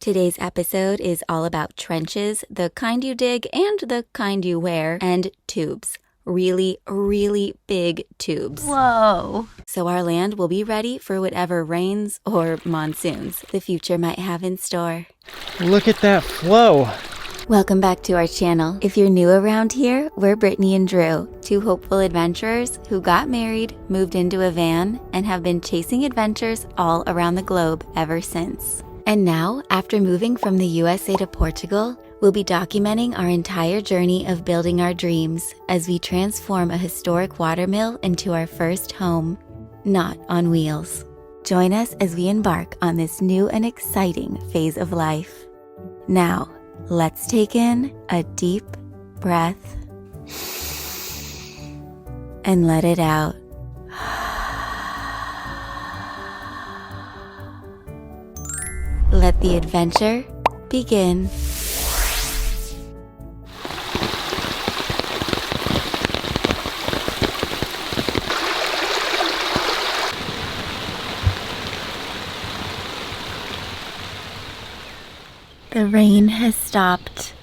Today's episode is all about trenches, the kind you dig and the kind you wear, and tubes. Really, really big tubes. Whoa! So our land will be ready for whatever rains or monsoons the future might have in store. Look at that flow! Welcome back to our channel. If you're new around here, we're Brittany and Drew, two hopeful adventurers who got married, moved into a van, and have been chasing adventures all around the globe ever since. And now, after moving from the USA to Portugal, we'll be documenting our entire journey of building our dreams as we transform a historic watermill into our first home, not on wheels. Join us as we embark on this new and exciting phase of life. Now, let's take in a deep breath and let it out. Let the adventure begin. The rain has stopped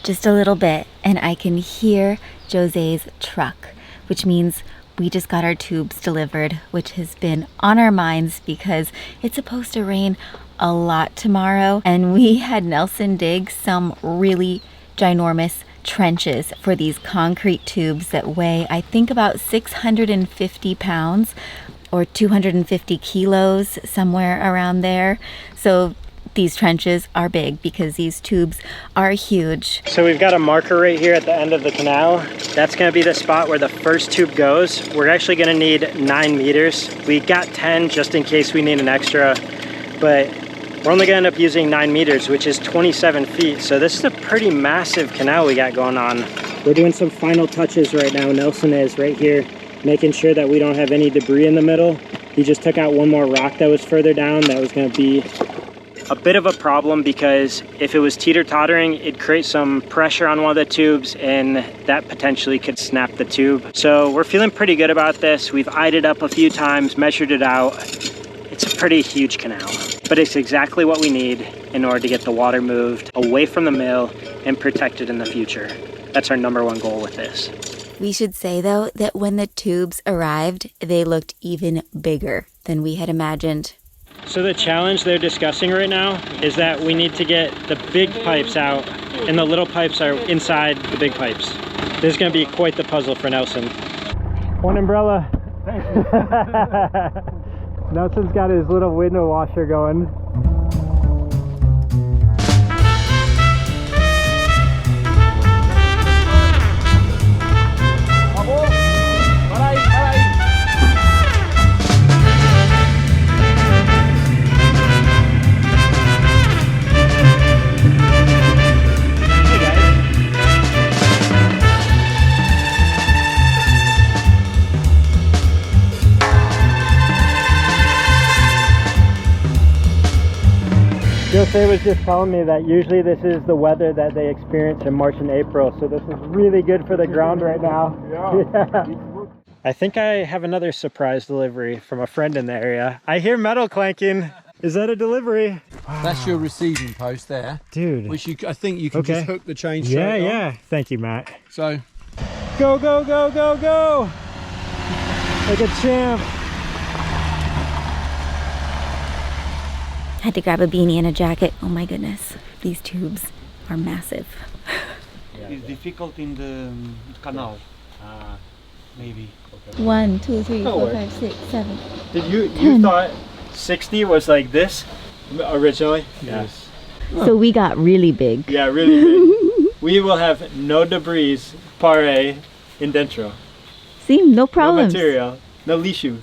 just a little bit, and I can hear Jose's truck, which means we just got our tubes delivered, which has been on our minds because it's supposed to rain a lot tomorrow, and we had Nelson dig some really ginormous trenches for these concrete tubes that weigh, I think, about 650 pounds or 250 kilos, somewhere around there. So these trenches are big because these tubes are huge. So we've got a marker right here at the end of the canal. That's gonna be the spot where the first tube goes. We're actually gonna need 9 meters. We got 10 just in case we need an extra, but we're only gonna end up using 9 meters, which is 27 feet. So this is a pretty massive canal we got going on. We're doing some final touches right now. Nelson is right here, making sure that we don't have any debris in the middle. He just took out one more rock that was further down. That was gonna be a bit of a problem because if it was teeter-tottering, it'd create some pressure on one of the tubes and that potentially could snap the tube. So we're feeling pretty good about this. We've eyed it up a few times, measured it out. It's a pretty huge canal, but it's exactly what we need in order to get the water moved away from the mill and protected in the future. That's our #1 goal with this. We should say, though, that when the tubes arrived, they looked even bigger than we had imagined. So the challenge they're discussing right now is that we need to get the big pipes out and the little pipes are inside the big pipes. This is going to be quite the puzzle for Nelson. One umbrella. Nelson's got his little window washer going. Jose was just telling me that usually this is the weather that they experience in March and April, so this is really good for the ground right now. Yeah. I think I have another surprise delivery from a friend in the area. I hear metal clanking. Is that a delivery? Wow. That's your receiving post there. Dude. Which I think you can just hook the chain straight on. Yeah. Thank you, Matt. So. Go, go, go, go, go! Like a champ. Had to grab a beanie and a jacket. Oh my goodness, these tubes are massive. It's difficult in the canal, maybe. 1, 2, 3, 4, 5, 6, 7. Did you thought 60 was like this originally? Yes. So we got really big. Yeah, really big. We will have no debris, pare, in dentro. See, no problems. No material, no lixo.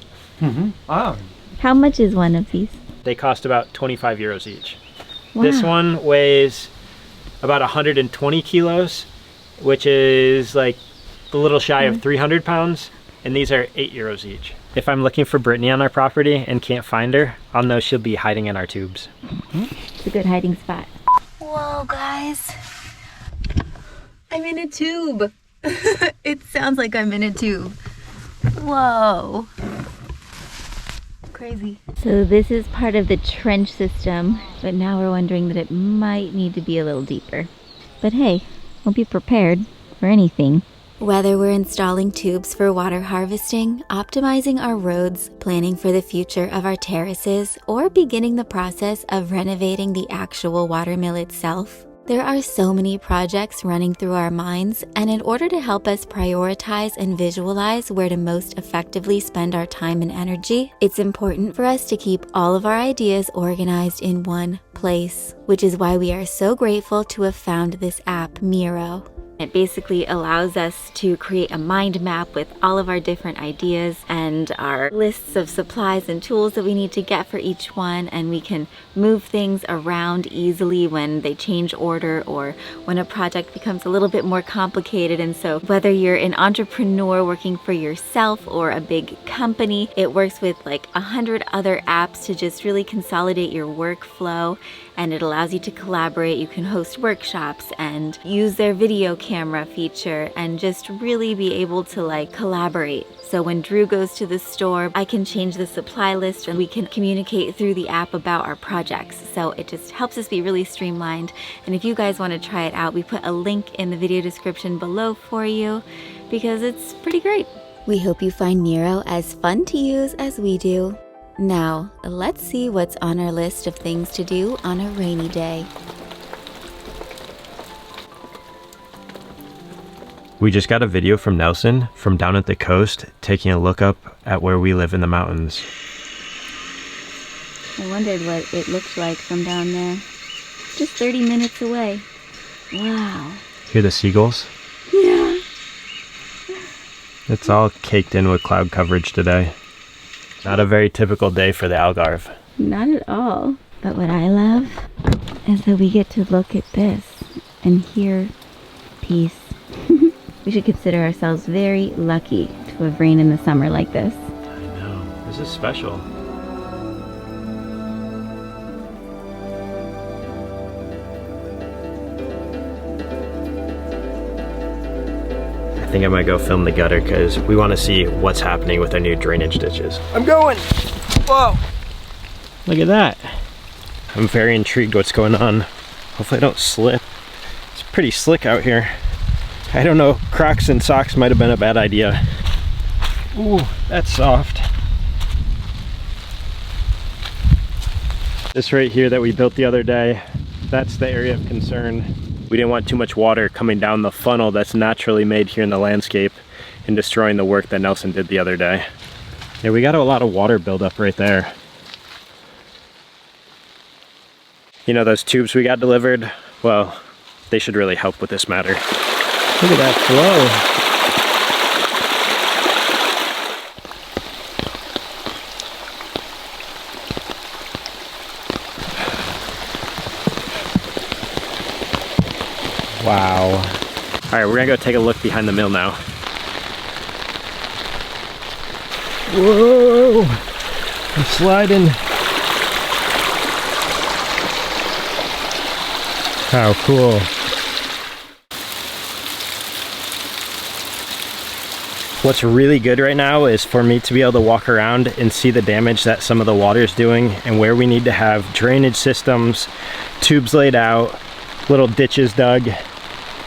How much is one of these? They cost about 25 euros each. Wow. This one weighs about 120 kilos, which is like a little shy of 300 pounds. And these are 8 euros each. If I'm looking for Brittany on our property and can't find her, I'll know she'll be hiding in our tubes. It's a good hiding spot. Whoa, guys. I'm in a tube. It sounds like I'm in a tube. Whoa. crazy. So this is part of the trench system, but now we're wondering that it might need to be a little deeper. But hey, we'll be prepared for anything. Whether we're installing tubes for water harvesting, optimizing our roads, planning for the future of our terraces, or beginning the process of renovating the actual watermill itself, there are so many projects running through our minds, and in order to help us prioritize and visualize where to most effectively spend our time and energy, it's important for us to keep all of our ideas organized in one place, which is why we are so grateful to have found this app, Miro. It basically allows us to create a mind map with all of our different ideas and our lists of supplies and tools that we need to get for each one, and we can move things around easily when they change order or when a project becomes a little bit more complicated. And so whether you're an entrepreneur working for yourself or a big company, it works with like 100 other apps to just really consolidate your workflow, and it allows you to collaborate. You can host workshops and use their video camera feature and just really be able to like collaborate. So when Drew goes to the store, I can change the supply list and we can communicate through the app about our projects. So it just helps us be really streamlined. And if you guys want to try it out, we put a link in the video description below for you because it's pretty great. We hope you find Miro as fun to use as we do. Now, let's see what's on our list of things to do on a rainy day. We just got a video from Nelson from down at the coast, taking a look up at where we live in the mountains. I wondered what it looked like from down there. Just 30 minutes away. Wow. Hear the seagulls? Yeah. It's all caked in with cloud coverage today. Not a very typical day for the Algarve. Not at all. But what I love is that we get to look at this and hear peace. We should consider ourselves very lucky to have rain in the summer like this. I know. This is special. I think I might go film the gutter because we want to see what's happening with our new drainage ditches. I'm going! Whoa! Look at that. I'm very intrigued what's going on. Hopefully I don't slip. It's pretty slick out here. I don't know, Crocs and socks might have been a bad idea. Ooh, that's soft. This right here that we built the other day, that's the area of concern. We didn't want too much water coming down the funnel that's naturally made here in the landscape and destroying the work that Nelson did the other day. Yeah, we got a lot of water buildup right there. You know, those tubes we got delivered, well, they should really help with this matter. Look at that flow. Wow. All right, we're gonna go take a look behind the mill now. Whoa, I'm sliding. How cool. What's really good right now is for me to be able to walk around and see the damage that some of the water is doing and where we need to have drainage systems, tubes laid out, little ditches dug,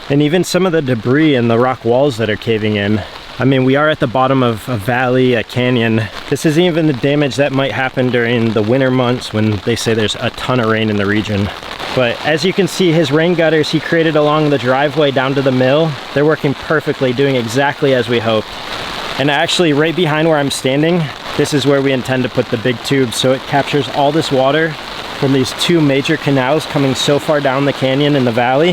and even some of the debris and the rock walls that are caving in. I mean, we are at the bottom of a valley, a canyon. This isn't even the damage that might happen during the winter months when they say there's a ton of rain in the region. But as you can see, his rain gutters he created along the driveway down to the mill, they're working perfectly, doing exactly as we hoped. And actually right behind where I'm standing, this is where we intend to put the big tube, so it captures all this water from these two major canals coming so far down the canyon in the valley.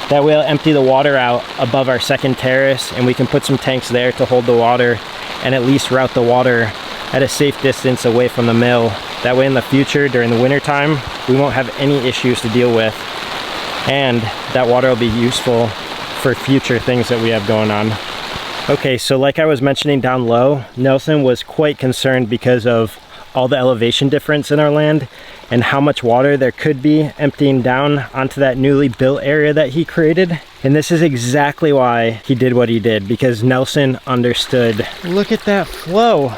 That way it'll empty the water out above our second terrace, and we can put some tanks there to hold the water and at least route the water at a safe distance away from the mill. That way in the future, during the winter time, we won't have any issues to deal with, and that water will be useful for future things that we have going on. Okay, so like I was mentioning down low, Nelson was quite concerned because of all the elevation difference in our land and how much water there could be emptying down onto that newly built area that he created. And this is exactly why he did what he did, because Nelson understood. Look at that flow.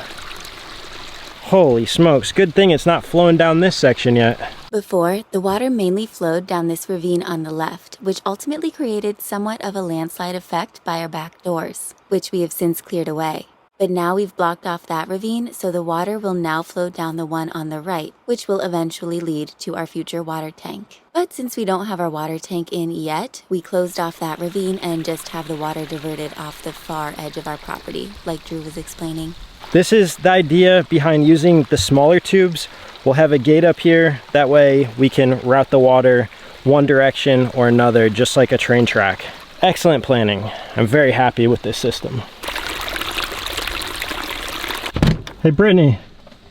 Holy smokes, good thing it's not flowing down this section yet. Before, the water mainly flowed down this ravine on the left, which ultimately created somewhat of a landslide effect by our back doors, which we have since cleared away. But now we've blocked off that ravine, so the water will now flow down the one on the right, which will eventually lead to our future water tank. But since we don't have our water tank in yet, we closed off that ravine and just have the water diverted off the far edge of our property, like Drew was explaining. This is the idea behind using the smaller tubes. We'll have a gate up here. That way we can route the water one direction or another, just like a train track. Excellent planning. I'm very happy with this system. Hey Brittany.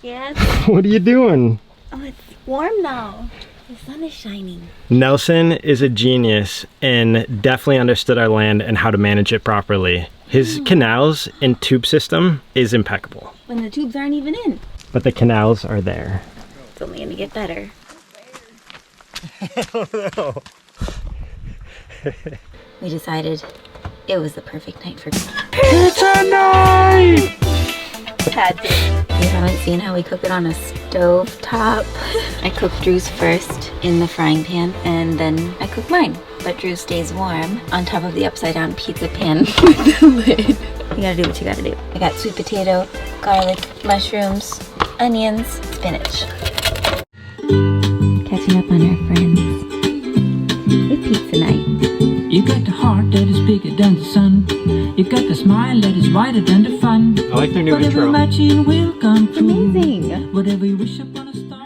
Yes? What are you doing? Oh, it's warm now. The sun is shining. Nelson is a genius and definitely understood our land and how to manage it properly. His canals and tube system is impeccable. When the tubes aren't even in. But the canals are there. It's only gonna get better. Oh no. We decided it was the perfect night for It's a night! Had to. You haven't seen how we cook it on a stove top. I cook Drew's first in the frying pan, and then I cook mine. But Drew stays warm on top of the upside down pizza pan with the lid. You gotta do what you gotta do. I got sweet potato, garlic, mushrooms, onions, spinach. Catching up on our friends with pizza night. You got the heart that is bigger than the sun. You got the smile that is wider than the fun. I like their new Whatever intro. imagine will come true. Amazing. Whatever you wish upon a star.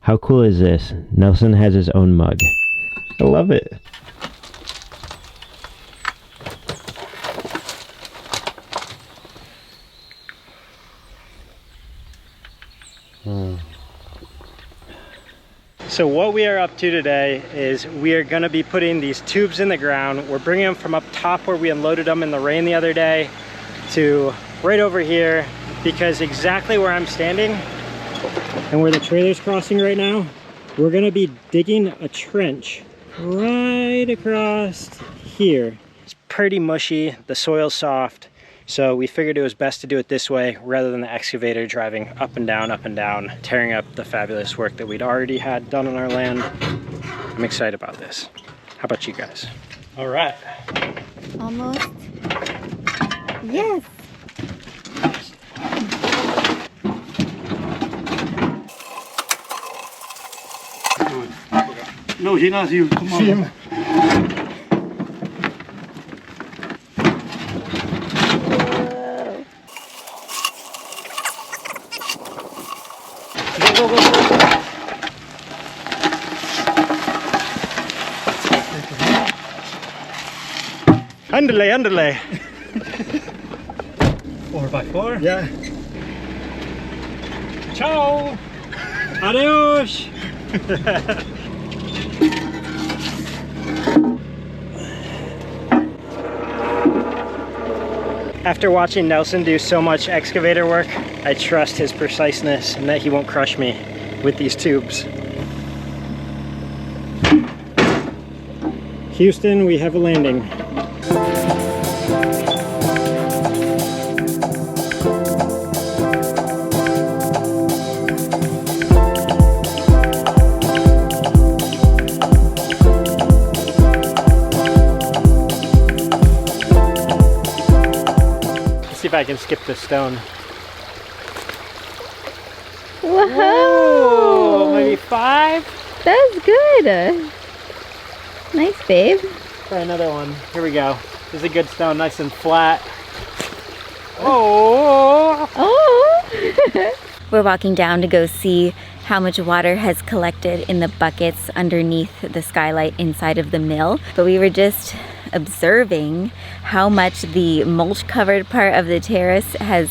How cool is this? Nelson has his own mug. I love it. So what we are up to today is we are going to be putting these tubes in the ground. We're bringing them from up top where we unloaded them in the rain the other day to right over here, because exactly where I'm standing and where the trailer's crossing right now, we're gonna be digging a trench right across here. It's pretty mushy, the soil's soft, so we figured it was best to do it this way rather than the excavator driving up and down, tearing up the fabulous work that we'd already had done on our land. I'm excited about this. How about you guys? All right. Almost. Yes. No, ginásio, tomorrow. Go, go, go, go. Underlay, underlay. 4x4? Yeah. Ciao. Adios. After watching Nelson do so much excavator work, I trust his preciseness and that he won't crush me with these tubes. Houston, we have a landing. See if I can skip this stone. Whoa! Ooh, maybe 5? That's good. Nice, babe. Try another one. Here we go. This is a good stone, nice and flat. Oh! Oh! We're walking down to go see how much water has collected in the buckets underneath the skylight inside of the mill. But we were just observing how much the mulch covered part of the terrace has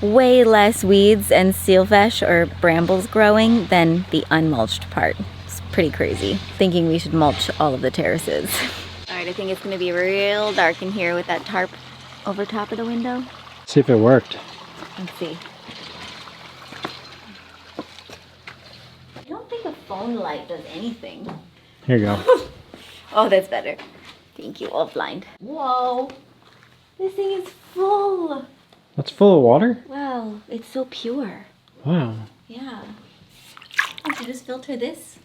way less weeds and steelfish or brambles growing than the unmulched part. It's pretty crazy. Thinking we should mulch all of the terraces. All right, I think it's gonna be real dark in here with that tarp over top of the window. See if it worked. Let's see. I don't think a phone light does anything. Here you go. Oh, that's better. Thank you, all blind. Whoa, this thing is full. That's full of water? Wow, it's so pure. Wow. Yeah. I should just filter this.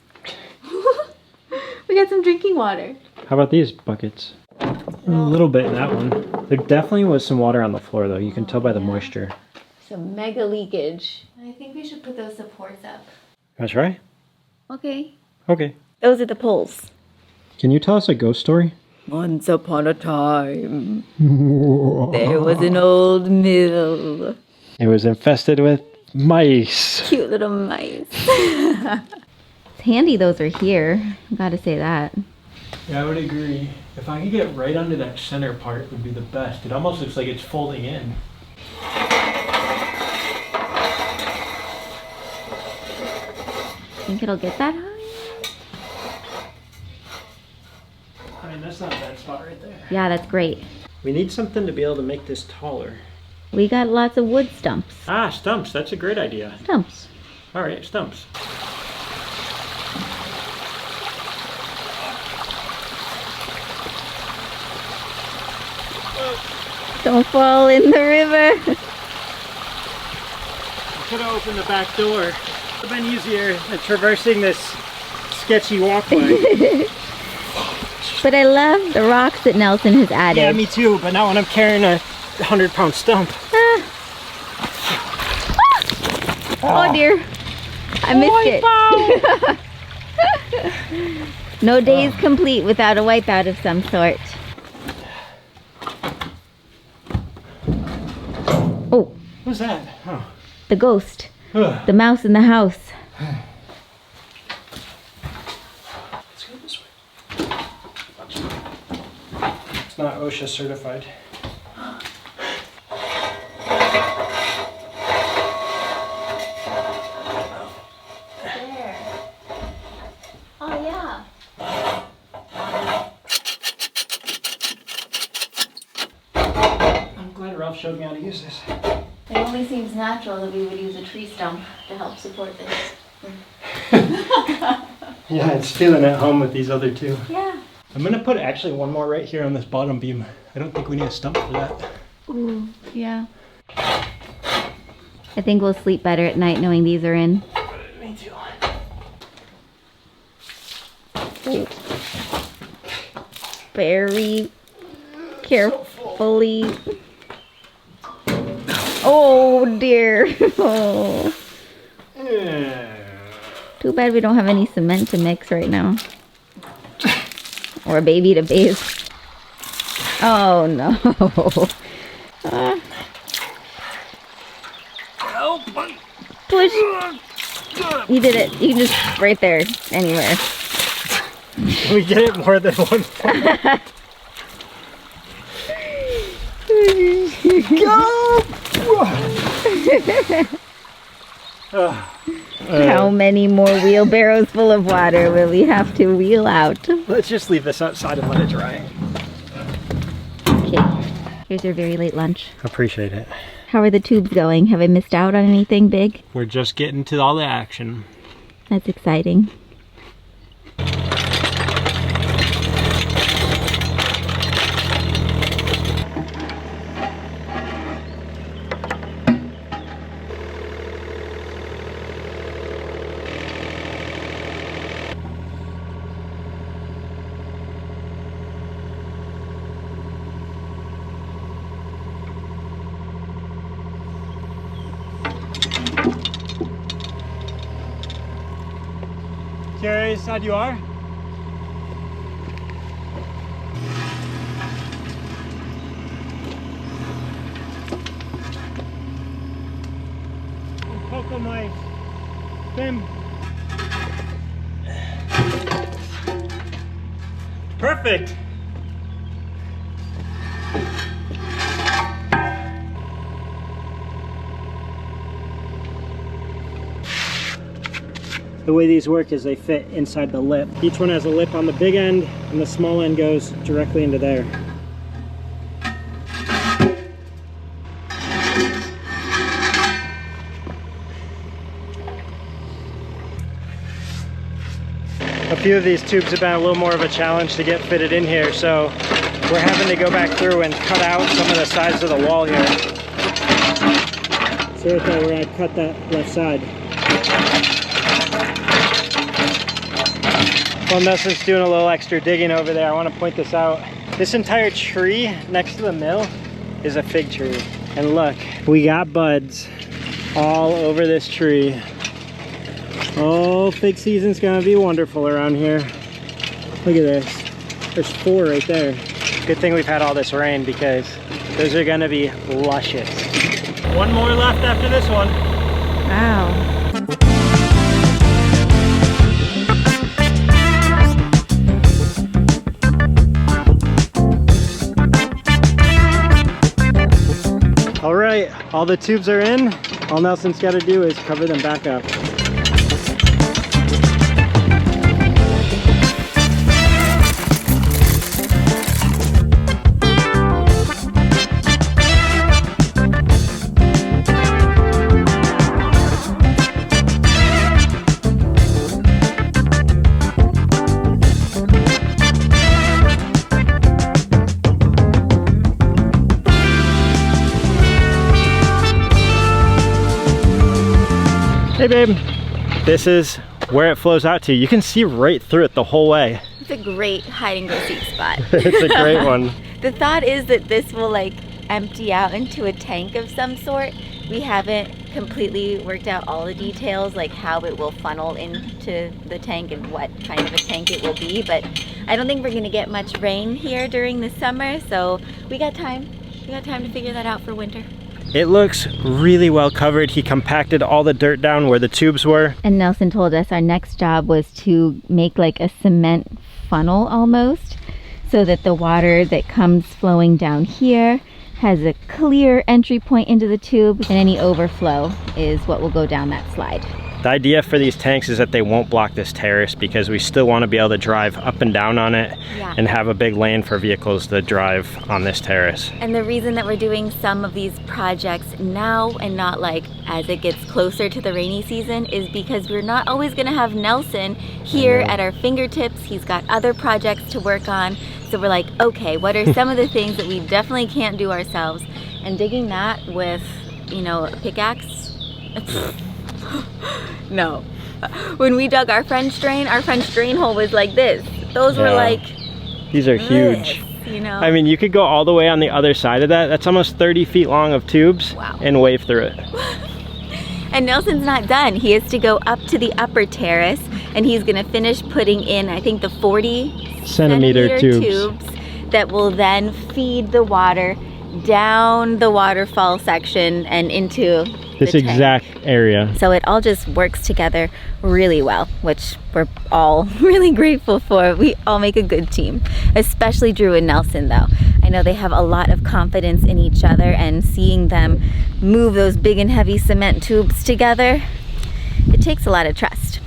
We got some drinking water. How about these buckets? A little bit in that one. There definitely was some water on the floor though. You can tell by the moisture. Some mega leakage. I think we should put those supports up. That's right. Okay. Okay. Those are the poles. Can you tell us a ghost story? Once upon a time, there was an old mill. It was infested with mice. Cute little mice. It's handy those are here. Gotta say that. Yeah, I would agree. If I could get right under that center part, it would be the best. It almost looks like it's folding in. Think it'll get that high? I mean, that's not a bad spot right there. Yeah, that's great. We need something to be able to make this taller. We got lots of wood stumps. Ah, stumps. That's a great idea. Stumps. All right, stumps. Don't fall in the river. I should have opened the back door. It would have been easier than traversing this sketchy walkway. But I love the rocks that Nelson has added. Yeah, me too, but not when I'm carrying a 100-pound stump. Ah. Oh dear. I missed it. No day is complete without a wipeout of some sort. Oh, Who's that? Oh. the ghost. The mouse in the house. Let's go this way. It's not OSHA certified. There. Oh yeah. I'm glad Ralph showed me how to use this. It only seems natural that we would use a tree stump to help support this. Yeah, it's feeling at home with these other two. Yeah. I'm gonna put actually one more right here on this bottom beam. I don't think we need a stump for that. Ooh, yeah. I think we'll sleep better at night knowing these are in. Me too. Ooh. Very carefully. Oh dear. Oh. Too bad we don't have any cement to mix right now. Or a baby to bathe. Oh no. Help! Push. You did it. You can just right there. Anywhere. We get it more than one point. Go! How many more wheelbarrows full of water will we have to wheel out? Let's just leave this outside and let it dry. Okay, here's your very late lunch. Appreciate it. How are the tubes going? Have I missed out on anything big? We're just getting to all the action. That's exciting. Curious how you are? Cocoa mice. Them. Perfect. The way these work is they fit inside the lip. Each one has a lip on the big end, and the small end goes directly into there. A few of these tubes have been a little more of a challenge to get fitted in here, so we're having to go back through and cut out some of the sides of the wall here. See right there where I cut that left side. While Nelson's doing a little extra digging over there, I want to point this out. This entire tree next to the mill is a fig tree. And look, we got buds all over this tree. Oh, fig season's gonna be wonderful around here. Look at this. There's 4 right there. Good thing we've had all this rain because those are gonna be luscious. One more left after this one. Wow. All right, all the tubes are in. All Nelson's got to do is cover them back up. Hey babe, this is where it flows out to. You can see right through it the whole way. It's a great hide and go seek spot. It's a great one. The thought is that this will like empty out into a tank of some sort. We haven't completely worked out all the details, like how it will funnel into the tank and what kind of a tank it will be, but I don't think we're gonna get much rain here during the summer, so we got time. We got time to figure that out for winter. It looks really well covered. He compacted all the dirt down where the tubes were. And Nelson told us our next job was to make like a cement funnel almost, so that the water that comes flowing down here has a clear entry point into the tube, and any overflow is what will go down that slide. The idea for these tanks is that they won't block this terrace because we still want to be able to drive up and down on it and have a big lane for vehicles to drive on this terrace. And the reason that we're doing some of these projects now and not like as it gets closer to the rainy season is because we're not always going to have Nelson here at our fingertips. He's got other projects to work on. So we're like, okay, what are some of the things that we definitely can't do ourselves? And digging that with, you know, a pickaxe, no. When we dug our French drain hole was like this. Those were like, these are huge. You know? I mean, you could go all the way on the other side of that. That's almost 30 feet long of tubes and wave through it. And Nelson's not done. He has to go up to the upper terrace and he's gonna finish putting in, I think, the 40 centimeter tubes that will then feed the water down the waterfall section and into this exact area. So it all just works together really well, which we're all really grateful for. We all make a good team, especially Drew and Nelson though. I know they have a lot of confidence in each other, and seeing them move those big and heavy cement tubes together, it takes a lot of trust.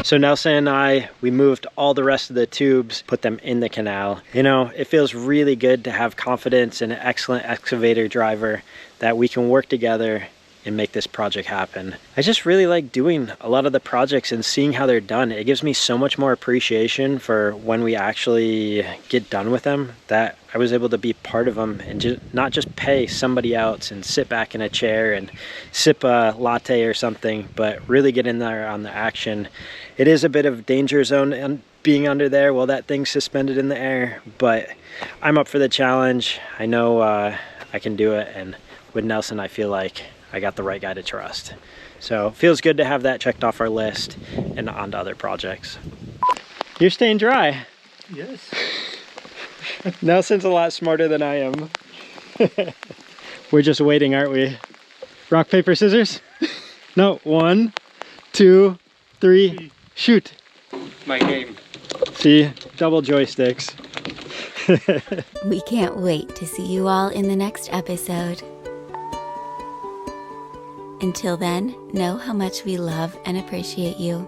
So Nelson and I, we moved all the rest of the tubes, put them in the canal. You know, it feels really good to have confidence in an excellent excavator driver that we can work together and make this project happen. I just really like doing a lot of the projects and seeing how they're done. It gives me so much more appreciation for when we actually get done with them, that I was able to be part of them and not just pay somebody else and sit back in a chair and sip a latte or something, but really get in there on the action. It is a bit of danger zone and being under there while that thing's suspended in the air, but I'm up for the challenge. I know I can do it, and with Nelson I feel like I got the right guy to trust. So it feels good to have that checked off our list and on to other projects. You're staying dry. Yes. Nelson's a lot smarter than I am. We're just waiting, aren't we? Rock, paper, scissors? No, 1, 2, 3, shoot. My game. See, double joysticks. We can't wait to see you all in the next episode. Until then, know how much we love and appreciate you.